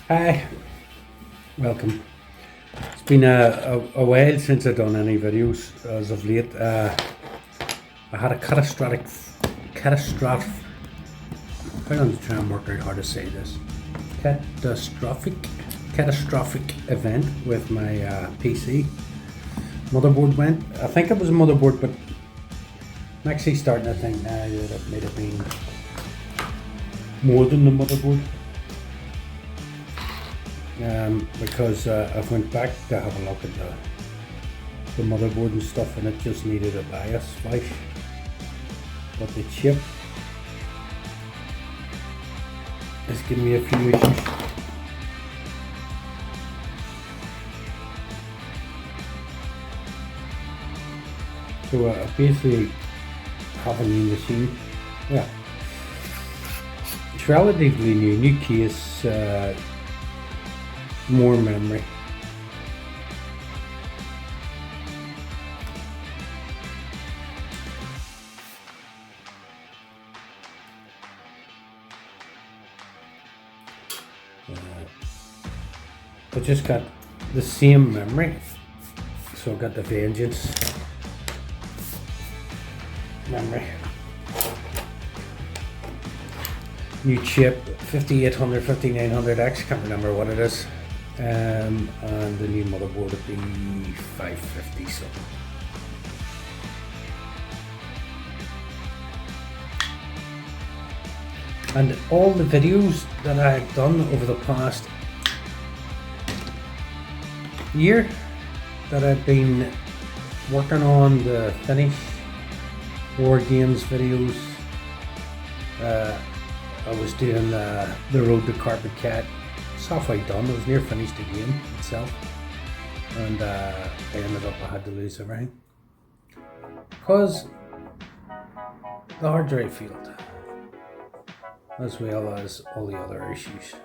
Hi, welcome. It's been a while since I've done any videos as of late. I had a catastrophic, how do I try and work out how to say this? Catastrophic, catastrophic event with my PC. Motherboard went. I think it was a motherboard, but I'm actually starting to think now that it might have been more than the motherboard. Because I went back to have a look at the motherboard and stuff, and it just needed a BIOS flash, but the chip is giving me a few issues. So I basically have a new machine. Yeah, it's relatively new case. More memory. I just got the same memory, so I got the Vengeance memory. New chip, 5800, 5900X, can't remember what it is. And the new motherboard would be 550 something. And all the videos that I've done over the past year that I've been working on the finish War Games videos, I was doing the Road to Carpet Cat. Halfway done. I was near finished the game itself, and I ended up I had to lose everything because the hard drive failed, as well as all the other issues.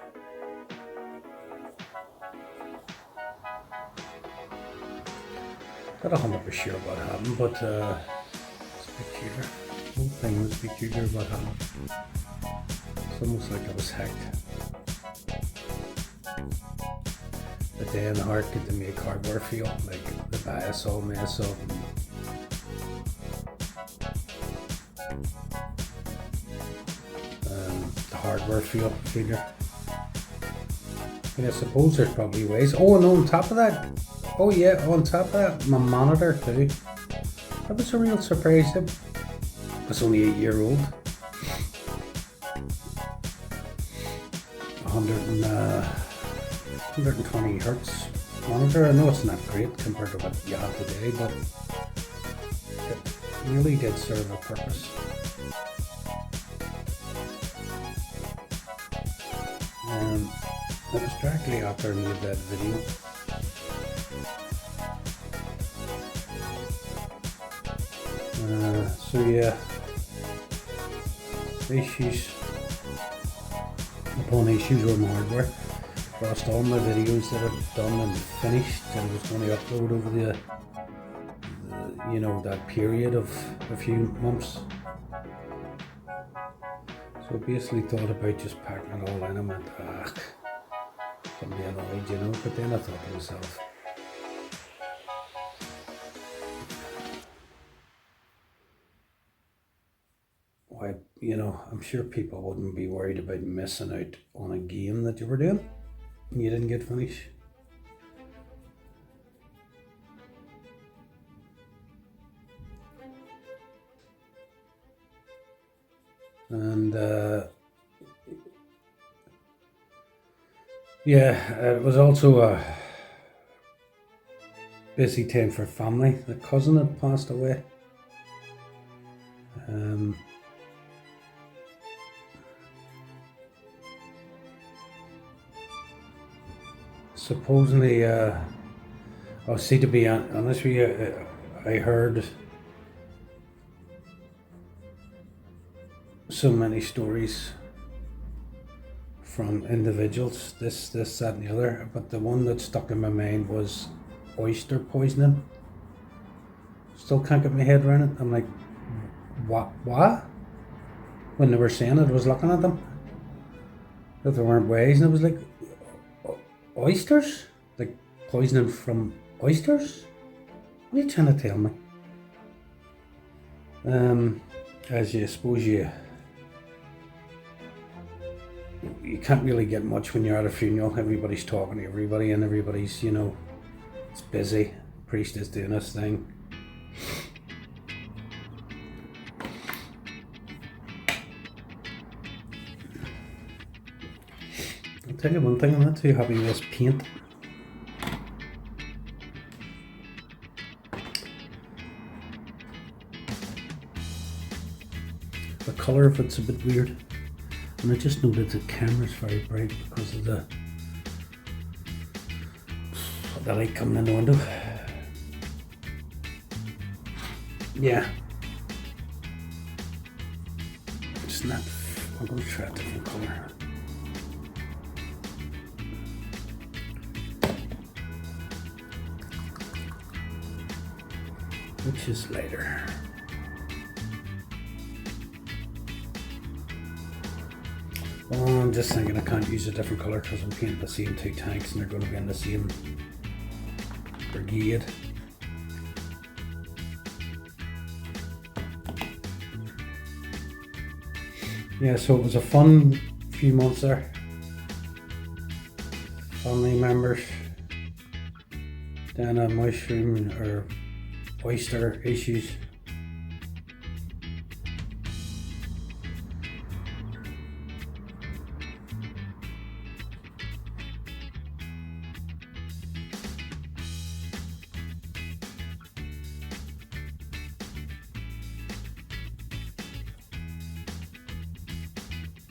Not 100% sure what happened, but it's peculiar. The whole thing was peculiar what happened. It's almost like I was hacked. The day and the heart get to make hardware feel like the BIOS all mess up. The hardware failure. And I suppose there's probably ways. Oh, and on top of that, on top of that, my monitor too. That was a real surprise. It was only 8 years old. 120 hertz monitor. I know it's not great compared to what you have today, but it really did serve a purpose. It was directly after I made that video. So yeah, issues upon issues with my hardware. Lost all my videos that I've done and finished, and was going to upload over the that period of a few months. So I basically thought about just packing it all in and went, I'm being annoyed, but then I thought to myself, why, I'm sure people wouldn't be worried about missing out on a game that you were doing and you didn't get finished. And it was also a busy time for family. The cousin had passed away. Supposedly, to be honest with you, I heard so many stories from individuals, this, that and the other, but the one that stuck in my mind was oyster poisoning. Still can't get my head around it. I'm like, what? When they were saying it, I was looking at them, that there weren't ways, and it was like, Oysters? Like poisoning from oysters? What are you trying to tell me? As you suppose you can't really get much when you're at a funeral. Everybody's talking to everybody and everybody's, it's busy. Priest is doing his thing. I'll tell you one thing, I'm not too happy with this paint. The colour of it's a bit weird. And I just noted the camera's very bright because of the light coming in the window. Yeah. It's not. I'm going to try a different colour. Which is lighter. Well, I'm just thinking I can't use a different colour because I'm painting the same two tanks and they're going to be in the same brigade. Yeah, so it was a fun few months there. Family members, then a mushroom or oyster issues.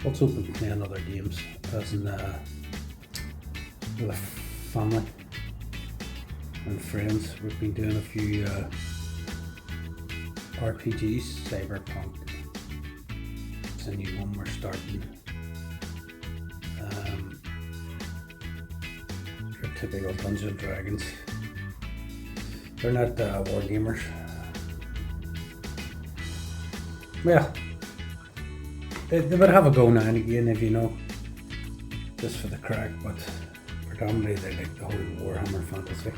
Also been playing other games as in with a family and friends. We've been doing a few RPGs, Cyberpunk. It's a new one we're starting. Your typical Dungeons and Dragons. They're not war gamers. Well, they would have a go now and again if just for the crack, but predominantly they like the whole Warhammer fantasy.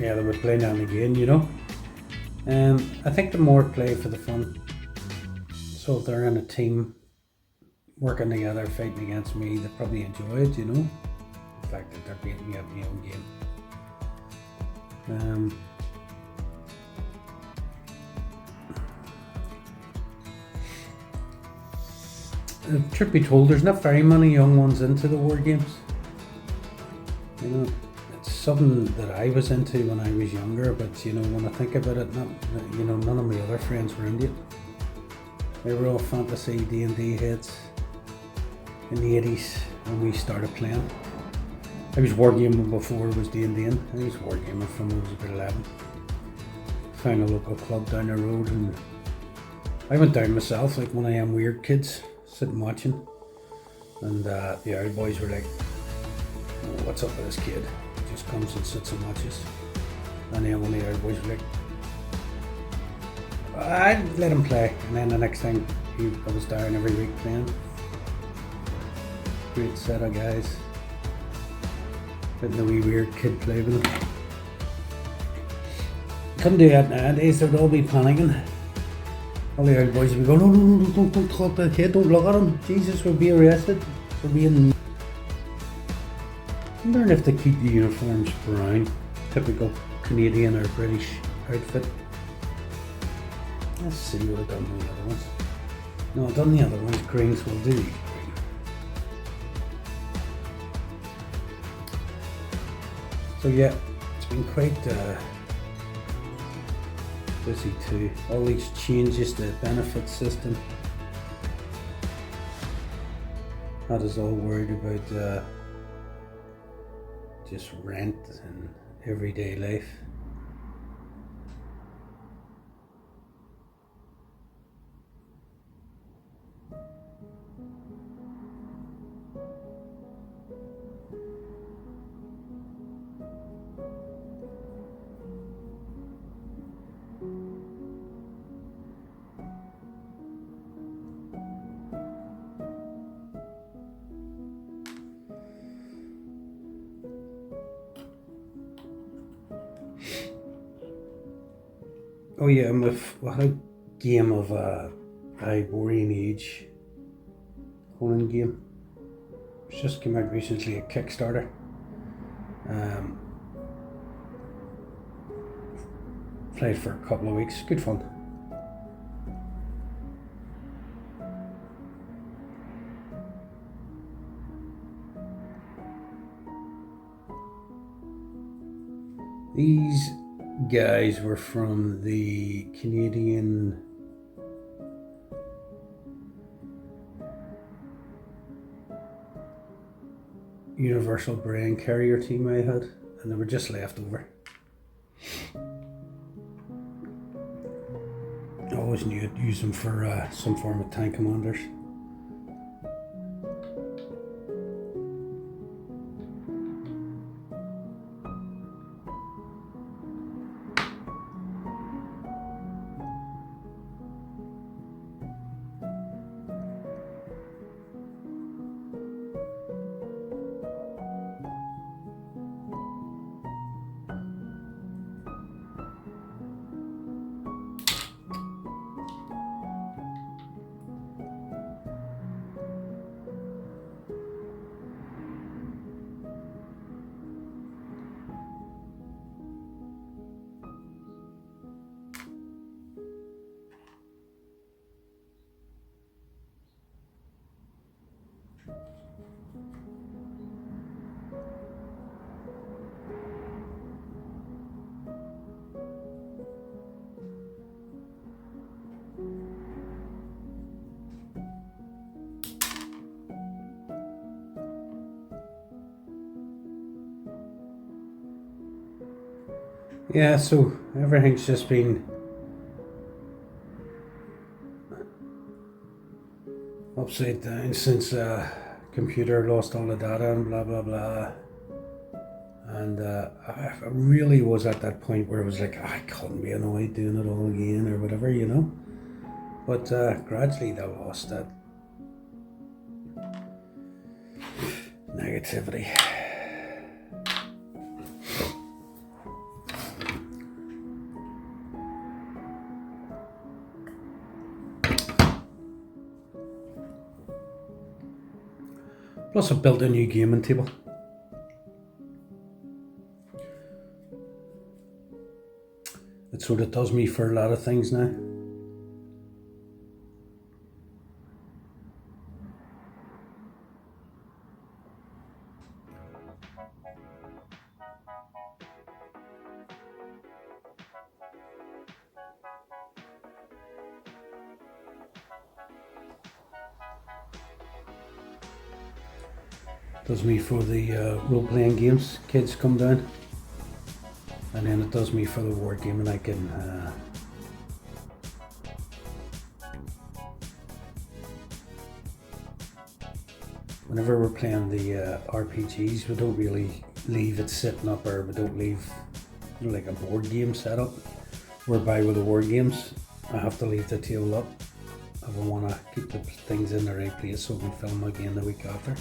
Yeah, they would play now and again, I think the more play for the fun. So if they're in a team working together, fighting against me, they probably enjoy it, the fact that they're beating me at my own game. Truth be told, there's not very many young ones into the war games. It's something that I was into when I was younger, but when I think about it, none of my other friends were into it. They were all fantasy D&D heads in the 80s when we started playing. I was wargaming before it was D&D. I was wargaming from when I was about 11. Found a local club down the road and I went down myself like one of them weird kids sitting watching, and the old boys were like, oh, what's up with this kid? He just comes and sits and watches. And then one of the old boys were like, I'd let him play. And then the next thing I was down every week playing. Great set of guys. Letting the wee weird kid play with them. Couldn't do that nowadays, they'd all be panicking. All the old boys would be going, no, don't talk to the kid, don't look at him. Jesus, we'll be arrested for being... I wonder if they keep the uniforms brown, typical Canadian or British outfit. Let's see what I've done on the other ones. No, I've done the other ones green, so we'll do these green. So yeah, it's been quite busy too. All these changes to the benefit system. Not us all worried about just rent and everyday life. Oh yeah, we had a game of Ivorian Age Conan game. It's just came out recently, a Kickstarter. Um, Played for a couple of weeks. Good fun. These guys were from the Canadian Universal Brain Carrier team I had, and they were just left over. I always knew I'd use them for some form of tank commanders. Yeah, so everything's just been upside down since computer lost all the data and blah blah blah. And I really was at that point where it was like, I couldn't be annoyed doing it all again or whatever, you know. But gradually I lost that negativity. Plus I built a new gaming table. It sort of does me for a lot of things now. Does me for the role-playing games, kids come down. And then it does me for the war game, and I can whenever we're playing the RPGs, we don't really leave it sitting up, or we don't leave, you know, like a board game setup. Whereby with the war games, I have to leave the table up if I want to keep the things in the right place so we can film again the week after.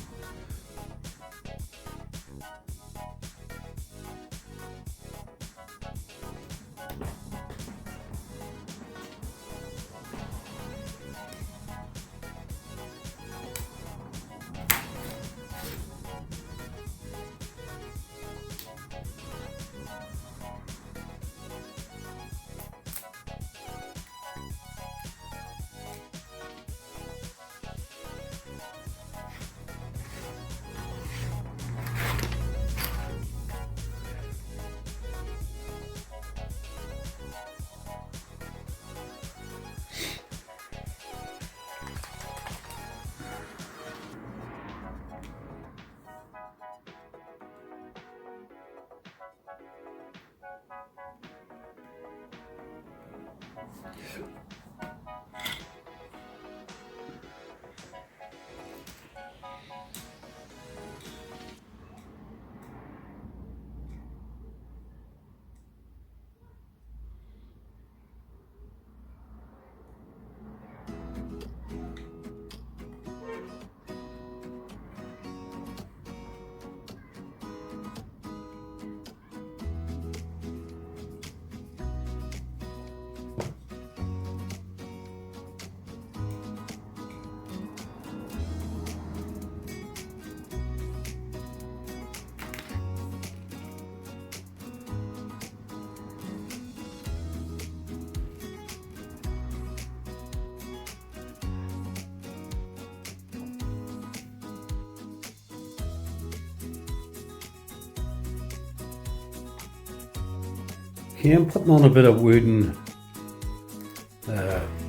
Okay, I'm putting on a bit of wooden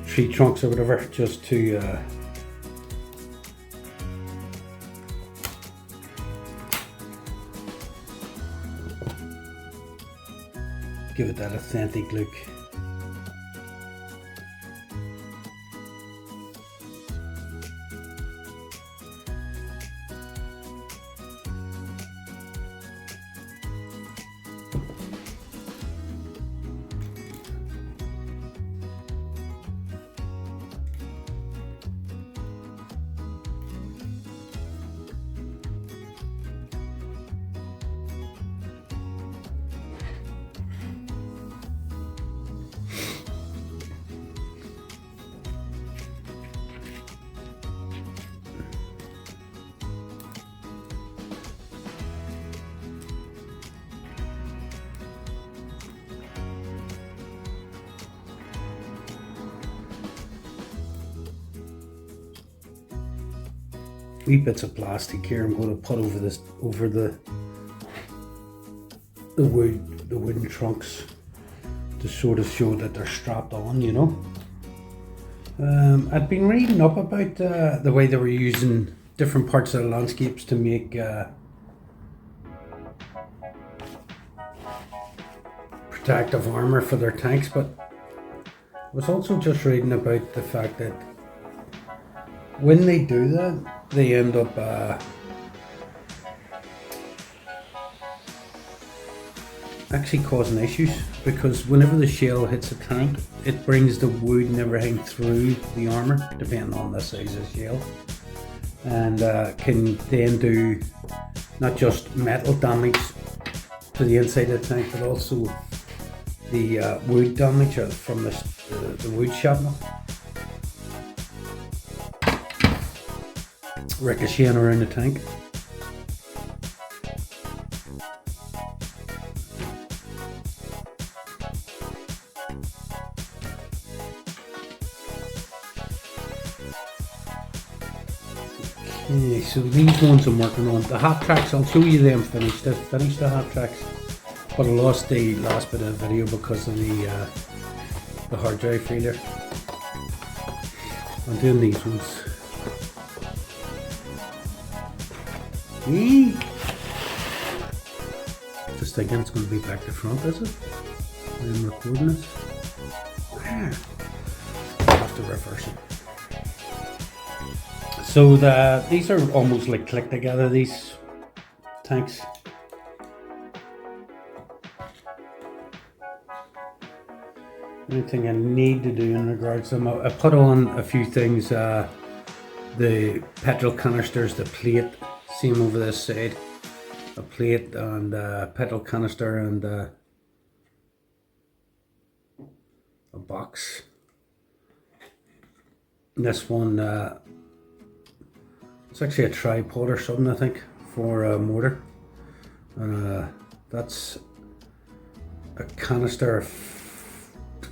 tree trunks or whatever, just to give it that authentic look. Wee bits of plastic here I'm going to put over the wooden trunks to sort of show that they're strapped on, you know. I'd been reading up about the way they were using different parts of the landscapes to make protective armor for their tanks, but I was also just reading about the fact that when they do that, they end up actually causing issues, because whenever the shell hits a tank, it brings the wood and everything through the armor, depending on the size of the shell, and can then do not just metal damage to the inside of the tank, but also the wood damage from the wood shrapnel ricocheting around the tank. Okay, so these ones I'm working on. The hot tracks, I'll show you them finished. I finished the hot tracks, but I lost the last bit of the video because of the hard drive failure. I'm doing these ones. Just thinking it's going to be back to front, is it? I'm recording this. I'll have to reverse it. So these are almost like click together, these tanks. Anything I need to do in regards to them, I put on a few things, the petrol canisters, the plate, same over this side, a plate and a petrol canister and a box. This one, it's actually a tripod or something, I think, for a motor. And that's a canister, a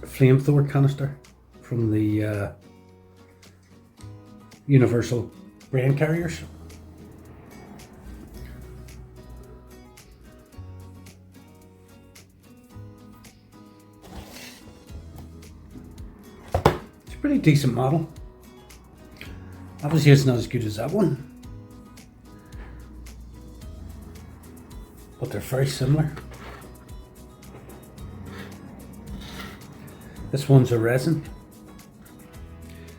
flamethrower canister from the universal grain carriers. It's a pretty decent model. Obviously it's not as good as that one, but they're very similar. This one's a resin.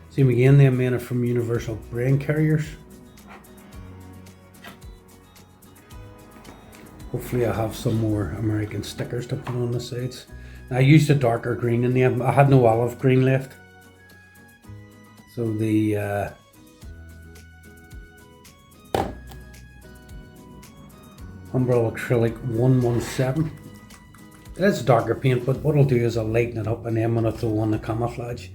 Same again, they made it from universal grain carriers. Hopefully I have some more American stickers to put on the sides. I used a darker green in them. I had no olive green left. So the Umbrella Acrylic 117. It is a darker paint, but what I'll do is I'll lighten it up, and then when I throw on the camouflage,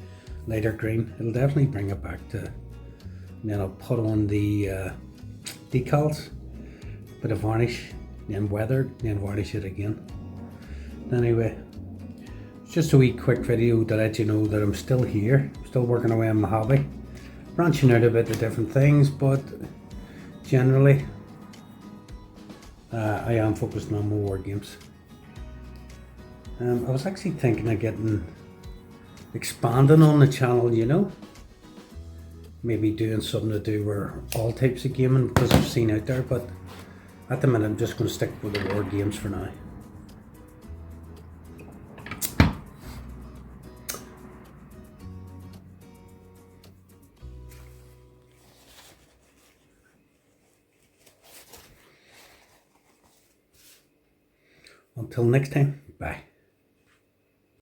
lighter green, it'll definitely bring it back to. And then I'll put on the decals, bit of varnish, then weather, then varnish it again. Anyway, it's just a wee quick video to let you know that I'm still here, still working away on my hobby, branching out a bit to different things, but generally I am focused on more war games. I was actually thinking of expanding on the channel, you know, maybe doing something to do with all types of gaming because I've seen out there, but at the minute I'm just going to stick with the war games for now. Until next time, bye.